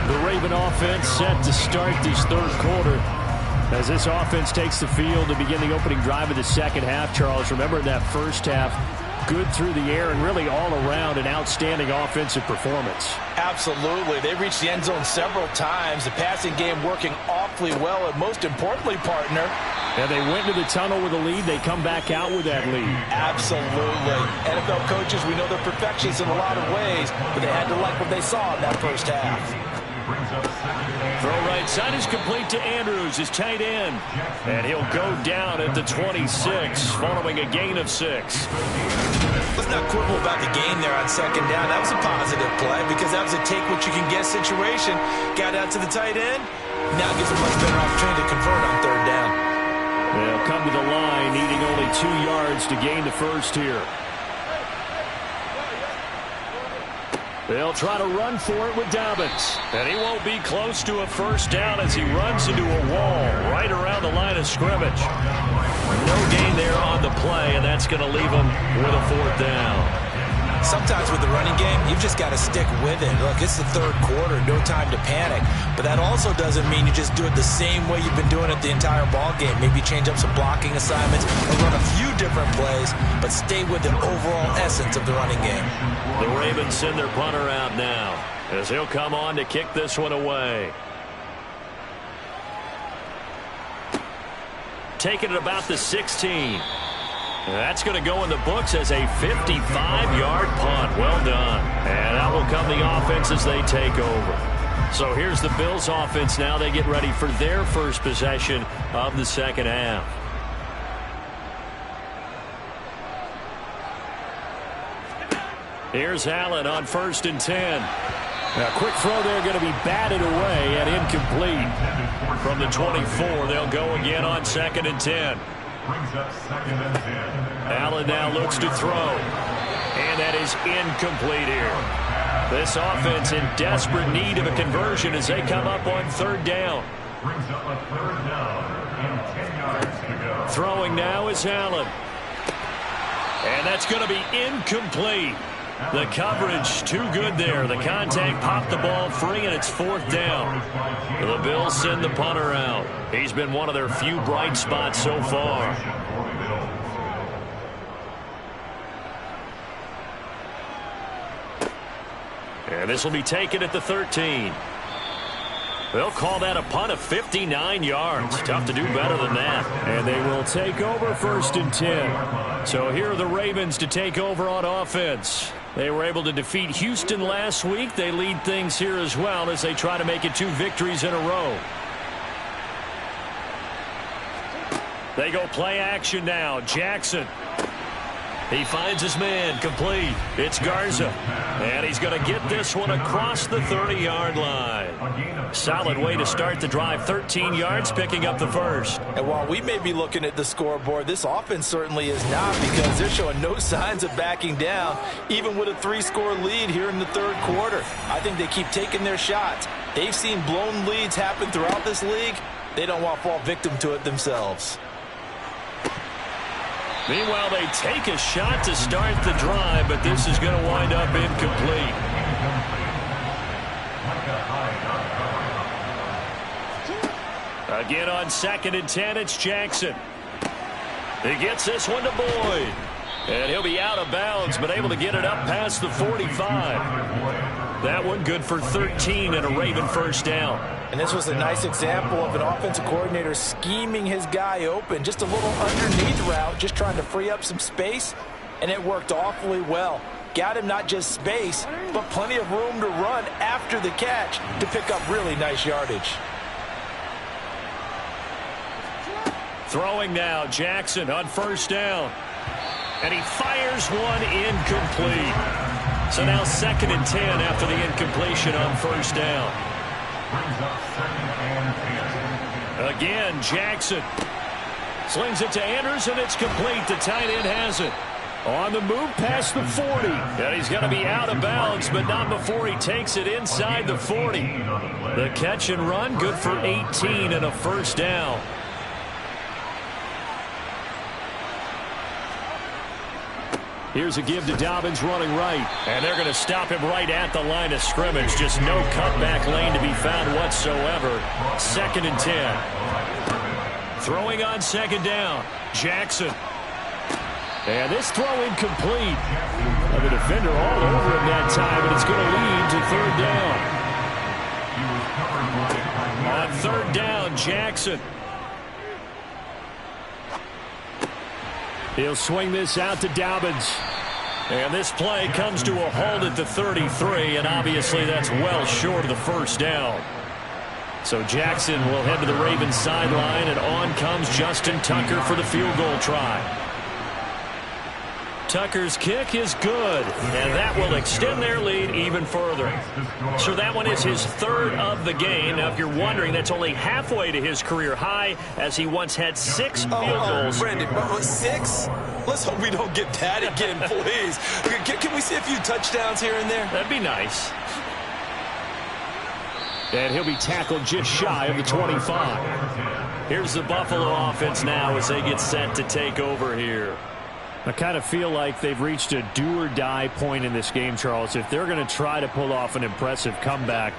The Raven offense set to start this third quarter. As this offense takes the field to begin the opening drive of the second half, Charles, remember in that first half, good through the air and really all around an outstanding offensive performance. Absolutely. They reached the end zone several times. The passing game working awfully well, and most importantly, partner. And they went to the tunnel with a lead. They come back out with that lead. Absolutely. NFL coaches, we know they're perfectionists in a lot of ways, but they had to like what they saw in that first half. Throw right side is complete to Andrews, his tight end. And he'll go down at the 26, following a gain of 6. Let's not quibble about the gain there on second down. That was a positive play because that was a take-what-you-can-get situation. Got out to the tight end. Now gives a much better opportunity to convert on third down. They'll come to the line, needing only 2 yards to gain the first here. They'll try to run for it with Dobbins. And he won't be close to a first down as he runs into a wall right around the line of scrimmage. No gain there on the play, and that's going to leave him with a fourth down. Sometimes with the running game, you've just got to stick with it. Look, it's the third quarter, no time to panic. But that also doesn't mean you just do it the same way you've been doing it the entire ball game. Maybe change up some blocking assignments or run a few different plays, but stay with the overall essence of the running game. The Ravens send their punter out now as he'll come on to kick this one away. Taking it about the 16. That's going to go in the books as a 55-yard punt. Well done. And out will come the offense as they take over. So here's the Bills offense now. They get ready for their first possession of the second half. Here's Allen on 1st and 10. A quick throw there going to be batted away and incomplete. From the 24, they'll go again on 2nd and 10. Brings up 2nd and 10. Allen now looks to throw. And that is incomplete here. This offense in desperate need of a conversion as they come up on third down. Brings up a third down and 10 yards to go. Throwing now is Allen. And that's going to be incomplete. The coverage too good there. The contact popped the ball free, and it's 4th down. The Bills send the punter out. He's been one of their few bright spots so far. And this will be taken at the 13. They'll call that a punt of 59 yards. Tough to do better than that. And they will take over 1st and 10. So here are the Ravens to take over on offense. They were able to defeat Houston last week. They lead things here as well as they try to make it 2 victories in a row. They go play action now. Jackson. He finds his man, complete. It's Garza. And he's going to get this one across the 30-yard line. Solid way to start the drive. 13 yards, picking up the first. And while we may be looking at the scoreboard, this offense certainly is not, because they're showing no signs of backing down, even with a 3-score lead here in the 3rd quarter. I think they keep taking their shots. They've seen blown leads happen throughout this league. They don't want to fall victim to it themselves. Meanwhile, they take a shot to start the drive, but this is going to wind up incomplete. Again on 2nd and 10, it's Jackson. He gets this one to Boyd. And he'll be out of bounds, but able to get it up past the 45. That one good for 13 and a Raven 1st down. And this was a nice example of an offensive coordinator scheming his guy open. Just a little underneath route, just trying to free up some space, and it worked awfully well. Got him not just space, but plenty of room to run after the catch to pick up really nice yardage. Throwing now, Jackson on 1st down. And he fires one incomplete. So now 2nd and 10 after the incompletion on 1st down. Again, Jackson slings it to Anders, and it's complete. The tight end has it. On the move past the 40. And he's going to be out of bounds, but not before he takes it inside the 40. The catch and run, good for 18 and a 1st down. Here's a give to Dobbins running right. And they're going to stop him right at the line of scrimmage. Just no cutback lane to be found whatsoever. 2nd and 10. Throwing on 2nd down. Jackson. And this throw incomplete. The defender all over him that time, and it's going to lead to 3rd down. On 3rd down, Jackson. He'll swing this out to Dobbins. And this play comes to a halt at the 33, and obviously that's well short of the 1st down. So Jackson will head to the Ravens sideline, and on comes Justin Tucker for the field goal try. Tucker's kick is good, and that will extend their lead even further. So that one is his 3rd of the game. Now, if you're wondering, that's only halfway to his career high, as he once had 6 field goals. Brandon, 6? Let's hope we don't get that again, please. Can we see a few touchdowns here and there? That'd be nice. And he'll be tackled just shy of the 25. Here's the Buffalo offense now as they get set to take over here. I kind of feel like they've reached a do-or-die point in this game, Charles. If they're going to try to pull off an impressive comeback,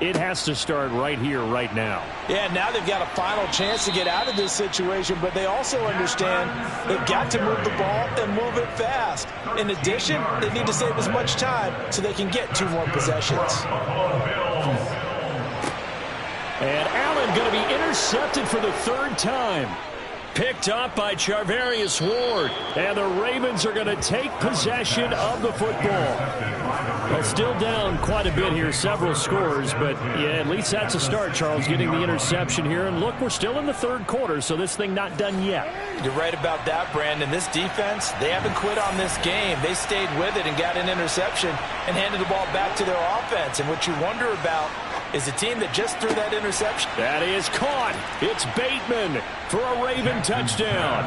it has to start right here, right now. Yeah, now they've got a final chance to get out of this situation, but they also understand they've got to move the ball and move it fast. In addition, they need to save as much time so they can get 2 more possessions. And Allen going to be intercepted for the 3rd time. Picked up by Charvarius Ward. And the Ravens are going to take possession of the football. Well, still down quite a bit here, several scores, but yeah, at least that's a start, Charles, getting the interception here. And look, we're still in the 3rd quarter, so this thing not done yet. You're right about that, Brandon. This defense, they haven't quit on this game. They stayed with it and got an interception and handed the ball back to their offense. And what you wonder about is the team that just threw that interception. That is caught. It's Bateman for a Raven touchdown.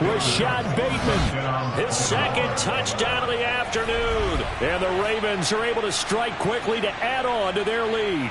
Rashad Bateman, his 2nd touchdown of the afternoon. And the Ravens are able to strike quickly to add on to their lead.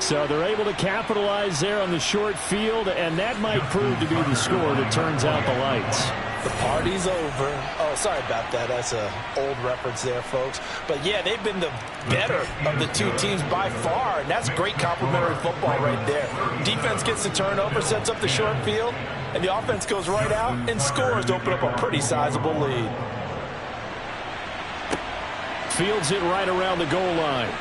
So they're able to capitalize there on the short field, and that might prove to be the score that turns out the lights. The party's over. Oh, sorry about that. That's an old reference there, folks. But, yeah, they've been the better of the two teams by far, and that's great complementary football right there. Defense gets the turnover, sets up the short field, and the offense goes right out and scores to open up a pretty sizable lead. Fields it right around the goal line.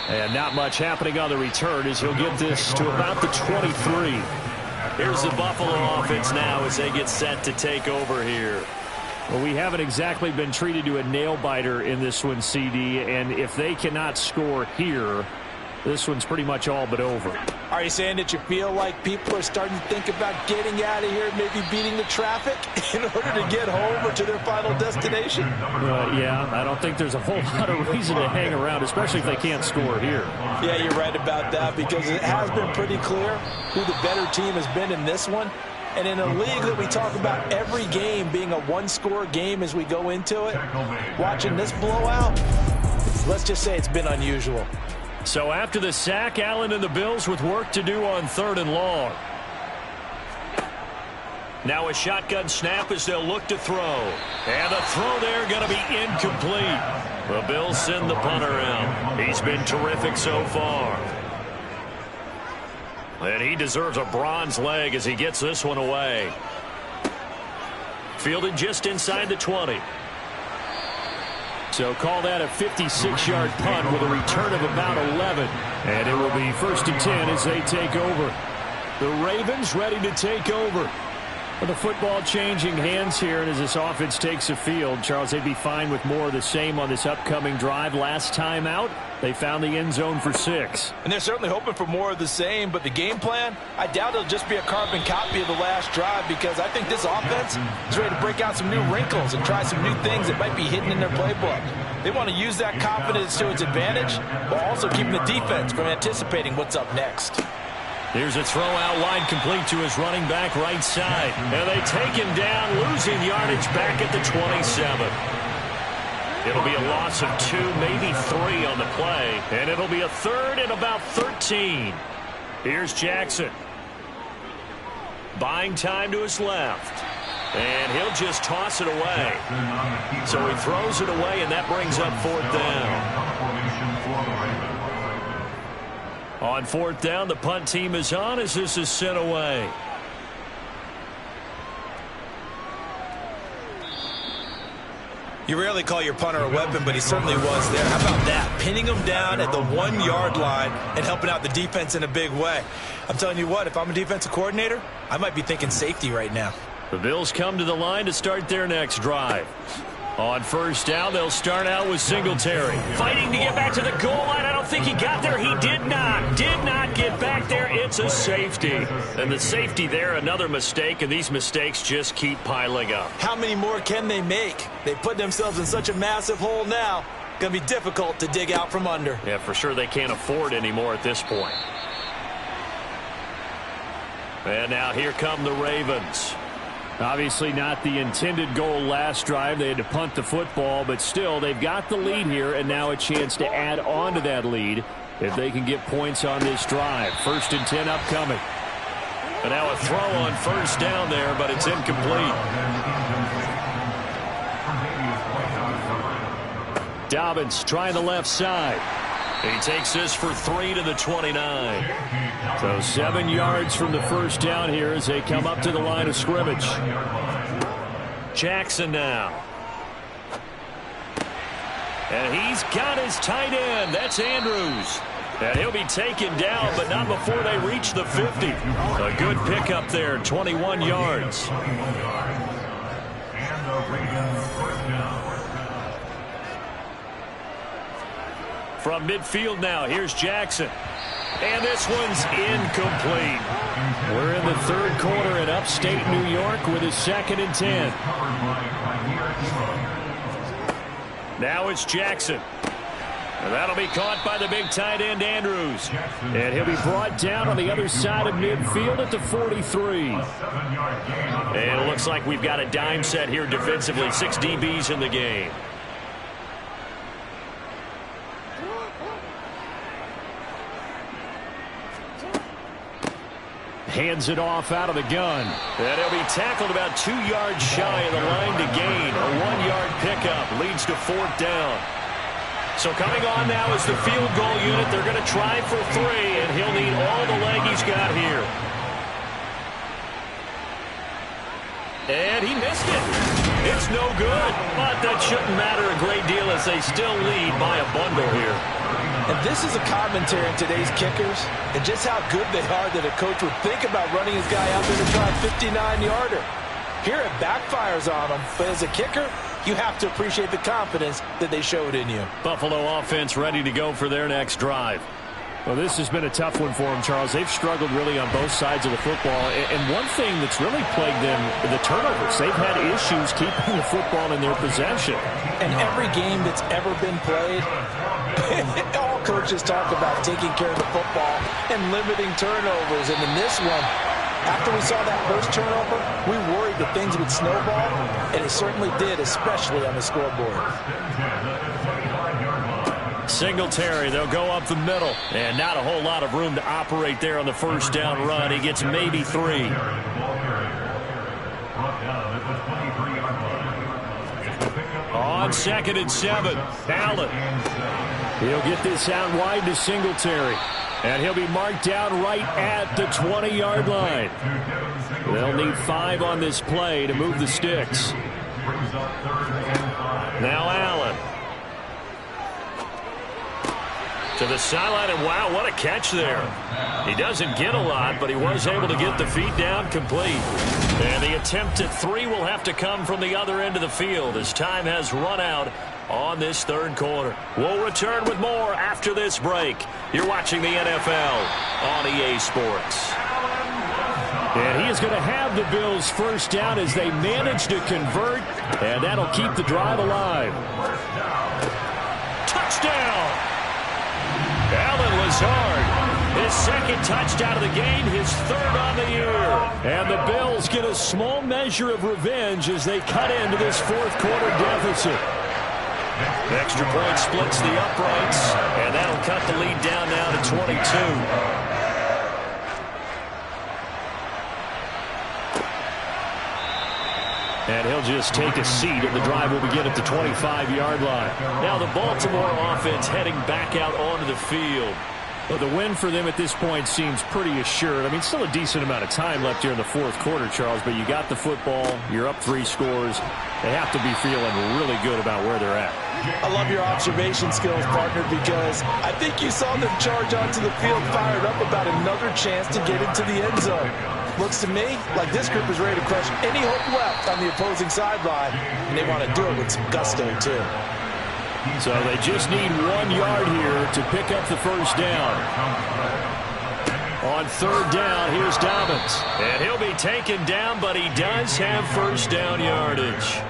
And not much happening on the return as he'll get this to about the 23. Here's the Buffalo offense now as they get set to take over here. Well, we haven't exactly been treated to a nail-biter in this one, CD, and if they cannot score here, this one's pretty much all but over. Are you saying that you feel like people are starting to think about getting out of here, maybe beating the traffic in order to get home or to their final destination? Yeah, I don't think there's a whole lot of reason to hang around, especially if they can't score here. Yeah, you're right about that because it has been pretty clear who the better team has been in this one. And in a league that we talk about every game being a one-score game as we go into it, watching this blowout, let's just say it's been unusual. So after the sack, Allen and the Bills with work to do on 3rd and long. Now a shotgun snap as they'll look to throw. And the throw there going to be incomplete. The Bills send the punter out. He's been terrific so far. And he deserves a bronze leg as he gets this one away. Fielded just inside the 20. So call that a 56-yard punt with a return of about 11. And it will be 1st and 10 as they take over. The Ravens ready to take over. With the football changing hands here, and as this offense takes the field, Charles, they'd be fine with more of the same on this upcoming drive. Last time out, they found the end zone for 6. And they're certainly hoping for more of the same, but the game plan, I doubt it'll just be a carbon copy of the last drive because I think this offense is ready to break out some new wrinkles and try some new things that might be hidden in their playbook. They want to use that confidence to its advantage while also keeping the defense from anticipating what's up next. Here's a throw out wide complete to his running back right side. And they take him down, losing yardage back at the 27. It'll be a loss of 2, maybe 3 on the play. And it'll be a 3rd and about 13. Here's Jackson. Buying time to his left. And he'll just toss it away. So he throws it away, and that brings up 4th down. On 4th down, the punt team is on as this is sent away. You rarely call your punter a weapon, but he certainly was there. How about that? Pinning him down at the 1-yard line and helping out the defense in a big way. I'm telling you what, if I'm a defensive coordinator, I might be thinking safety right now. The Bills come to the line to start their next drive. On 1st down, they'll start out with Singletary. Fighting to get back to the goal line. I don't think he got there. He did not get back there. It's a safety. And the safety there, another mistake, and these mistakes just keep piling up. How many more can they make? They put themselves in such a massive hole now. Going to be difficult to dig out from under. Yeah, for sure they can't afford any more at this point. And now here come the Ravens. Obviously not the intended goal last drive. They had to punt the football, but still they've got the lead here and now a chance to add on to that lead if they can get points on this drive. 1st and 10 upcoming. And now a throw on 1st down there, but it's incomplete. Dobbins trying the left side. He takes this for 3 to the 29. So 7 yards from the 1st down here as they come up to the line of scrimmage. Jackson now. And he's got his tight end. That's Andrews. And he'll be taken down, but not before they reach the 50. A good pickup there, 21 yards. And the Ravens first down. From midfield now, here's Jackson. And this one's incomplete. We're in the 3rd quarter in upstate New York with a 2nd and 10. Now it's Jackson. And that'll be caught by the big tight end, Andrews. And he'll be brought down on the other side of midfield at the 43. And it looks like we've got a dime set here defensively. 6 DBs in the game. hands it off out of the gun. And he'll be tackled about 2 yards shy of the line to gain. A 1-yard pickup leads to 4th down. So coming on now is the field goal unit. They're going to try for 3, and he'll need all the leg he's got here. And he missed it. It's no good, but that shouldn't matter a great deal as they still lead by a bundle here. And this is a commentary on today's kickers and just how good they are that a coach would think about running his guy out there to try a 59-yarder. Here it backfires on him, but as a kicker, you have to appreciate the confidence that they showed in you. Buffalo offense ready to go for their next drive. Well, this has been a tough one for them, Charles. They've struggled really on both sides of the football. And one thing that's really plagued them, the turnovers. They've had issues keeping the football in their possession. And every game that's ever been played, all coaches talk about taking care of the football and limiting turnovers. And in this one, after we saw that first turnover, we worried that things would snowball, and it certainly did, especially on the scoreboard. Singletary, they'll go up the middle. And not a whole lot of room to operate there on the first down run. He gets maybe 3. On 2nd and 7, Allen. He'll get this out wide to Singletary. And he'll be marked down right at the 20-yard line. They'll need 5 on this play to move the sticks. Now Allen. To the sideline, and wow, what a catch there. He doesn't get a lot, but he was able to get the feet down complete. And the attempt at 3 will have to come from the other end of the field as time has run out on this third quarter. We'll return with more after this break. You're watching the NFL on EA Sports. And he is going to have the Bills first down as they manage to convert, and that'll keep the drive alive. Touchdown! Allen Lazard, his 2nd touchdown of the game, his 3rd on the year. And the Bills get a small measure of revenge as they cut into this 4th quarter deficit. Extra point splits the uprights, and that'll cut the lead down now to 22. And he'll just take a seat, and the drive will begin at the 25-yard line. Now the Baltimore offense heading back out onto the field. Well, the win for them at this point seems pretty assured. I mean, still a decent amount of time left here in the 4th quarter, Charles, but you got the football, you're up 3 scores. They have to be feeling really good about where they're at. I love your observation skills, partner, because I think you saw them charge onto the field fired up about another chance to get into the end zone. Looks to me like this group is ready to crush any hope left on the opposing sideline, and they want to do it with some gusto, too. So they just need 1 yard here to pick up the first down. On 3rd down, here's Dobbins. And he'll be taken down, but he does have first down yardage.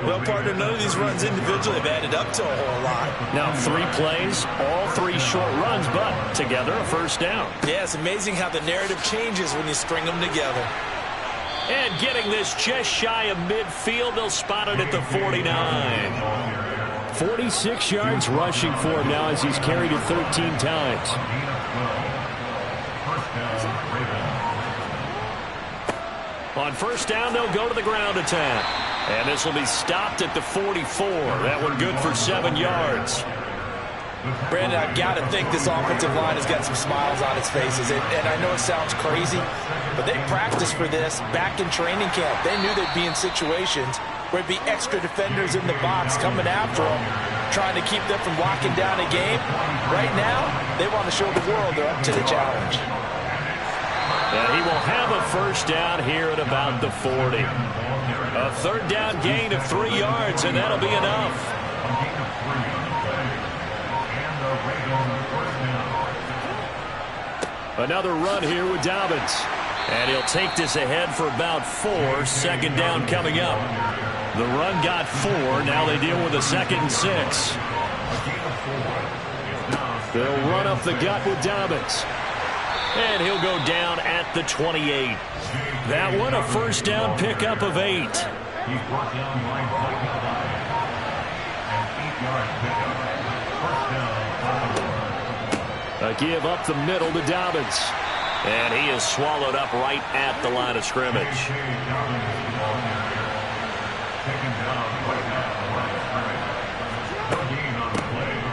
Well, partner, none of these runs individually have added up to a whole lot. Now 3 plays, all 3 short runs, but together a first down. Yeah, it's amazing how the narrative changes when you string them together. And getting this just shy of midfield, they'll spot it at the 49. 46 yards rushing for him now as he's carried it 13 times. On first down, they'll go to the ground attack. And this will be stopped at the 44. That one good for 7 yards. Brandon, I've got to think this offensive line has got some smiles on its faces. And I know it sounds crazy, but they practiced for this back in training camp. They knew they'd be in situations where it'd be extra defenders in the box coming after them, trying to keep them from locking down a game. Right now, they want to show the world they're up to the challenge. And he will have a first down here at about the 40. A 3rd down gain of 3 yards, and that'll be enough. Another run here with Dobbins. And he'll take this ahead for about 4. 2nd down coming up. The run got 4. Now they deal with a 2nd and 6. They'll run up the gut with Dobbins. And he'll go down at the 28. That one a first down pickup of 8. A give up the middle to Dobbins. And he is swallowed up right at the line of scrimmage.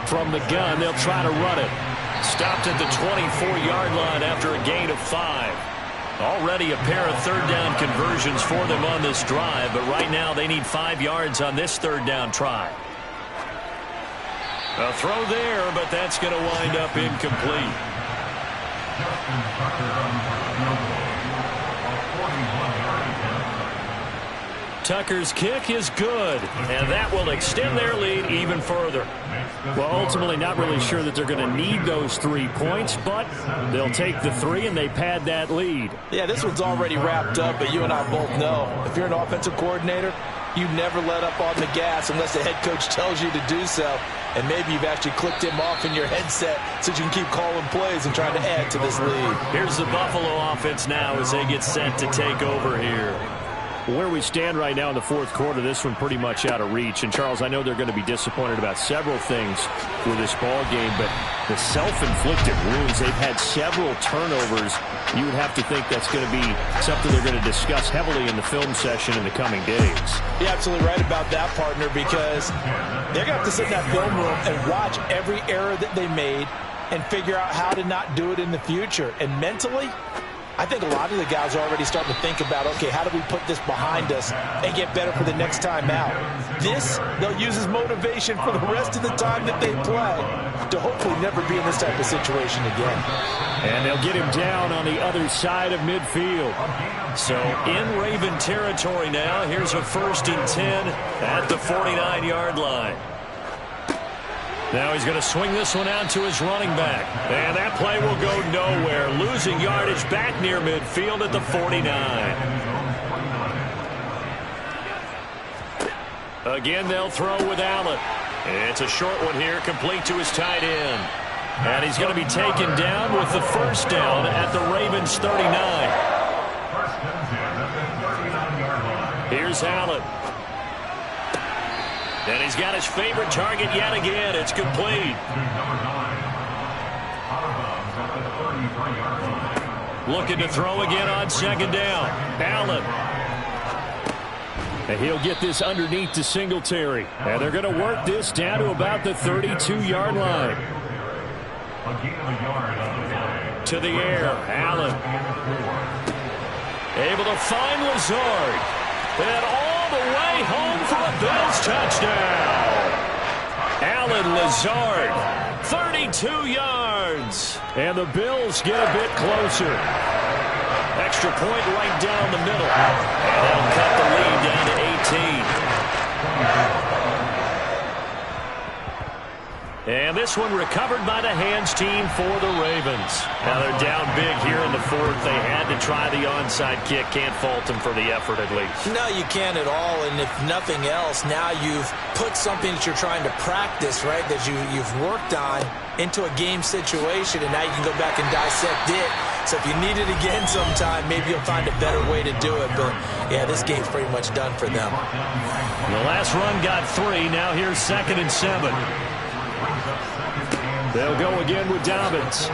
From the gun, they'll try to run it. Stopped at the 24-yard line after a gain of 5. Already a pair of third-down conversions for them on this drive, but right now they need 5 yards on this third-down try. A throw there, but that's going to wind up incomplete. Tucker's kick is good, and that will extend their lead even further. Well, ultimately not really sure that they're going to need those 3 points, but they'll take the 3 and they pad that lead. Yeah, this one's already wrapped up, but you and I both know if you're an offensive coordinator, you never let up on the gas unless the head coach tells you to do so. And maybe you've actually clicked him off in your headset so you can keep calling plays and trying to add to this lead. Here's the Buffalo offense now as they get set to take over here. Where we stand right now in the fourth quarter, this one pretty much out of reach. And, Charles, I know they're going to be disappointed about several things with this ball game, but the self-inflicted wounds, they've had several turnovers. You would have to think that's going to be something they're going to discuss heavily in the film session in the coming days. You're absolutely right about that, partner, because they're going to have to sit in that film room and watch every error that they made and figure out how to not do it in the future. And mentally, I think a lot of the guys are already starting to think about, okay, how do we put this behind us and get better for the next time out? This, they'll use as motivation for the rest of the time that they play to hopefully never be in this type of situation again. And they'll get him down on the other side of midfield. So in Raven territory now, here's a 1st and 10 at the 49-yard line. Now he's going to swing this one out to his running back. And that play will go nowhere. Losing yardage back near midfield at the 49. Again, they'll throw with Allen. It's a short one here, complete to his tight end. And he's going to be taken down with the first down at the Ravens 39. Here's Allen. And he's got his favorite target yet again. It's complete. Looking to throw again on 2nd down. Allen. And he'll get this underneath to Singletary. And they're going to work this down to about the 32-yard line. To the air. Allen. Able to find Lazard. And all the way home for a Bills touchdown. Allen Lazard, 32 yards. And the Bills get a bit closer. Extra point right down the middle. And they'll cut the lead down to 18. And this one recovered by the hands team for the Ravens. Now they're down big here in the 4th. They had to try the onside kick. Can't fault them for the effort at least. No, you can't at all. And if nothing else, now you've put something that you're trying to practice, right, that you've worked on into a game situation, and now you can go back and dissect it. So if you need it again sometime, maybe you'll find a better way to do it. But, yeah, this game's pretty much done for them. The last run got 3. Now here's 2nd and 7. They'll go again with Dobbins.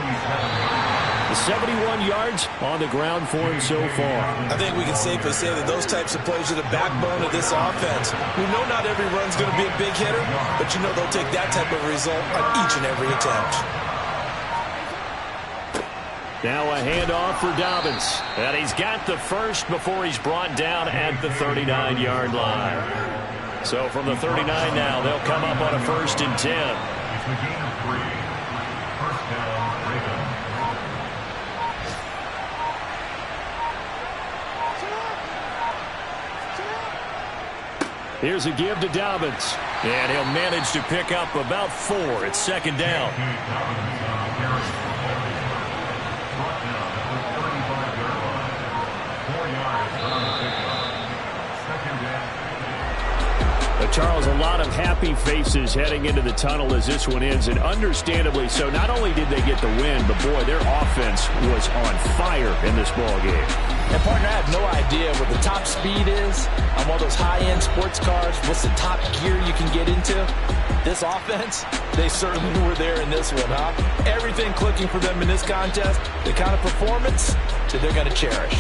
71 yards on the ground for him so far. I think we can safely say that those types of plays are the backbone of this offense. We know not every run's going to be a big hitter, but you know they'll take that type of result on each and every attempt. Now a handoff for Dobbins. And he's got the first before he's brought down at the 39-yard line. So from the 39 now, they'll come up on a 1st and 10. It's a gain of 3. First down, Ravens. Here's a give to Dobbins. And he'll manage to pick up about 4. It's 2nd down. Charles, a lot of happy faces heading into the tunnel as this one ends, and understandably so. Not only did they get the win, but, boy, their offense was on fire in this ball game. And, partner, I have no idea what the top speed is on one of those high-end sports cars. What's the top gear you can get into? This offense, they certainly were there in this one, huh? Everything clicking for them in this contest, the kind of performance that they're going to cherish.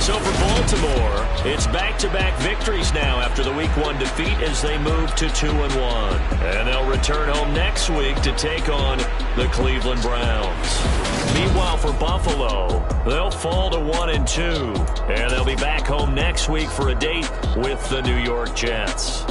So for Baltimore, it's back-to-back victories now after the Week 1 defeat as they move to 2-1. And they'll return home next week to take on the Cleveland Browns. Meanwhile, for Buffalo, they'll fall to 1-2. And they'll be back home next week for a date with the New York Jets.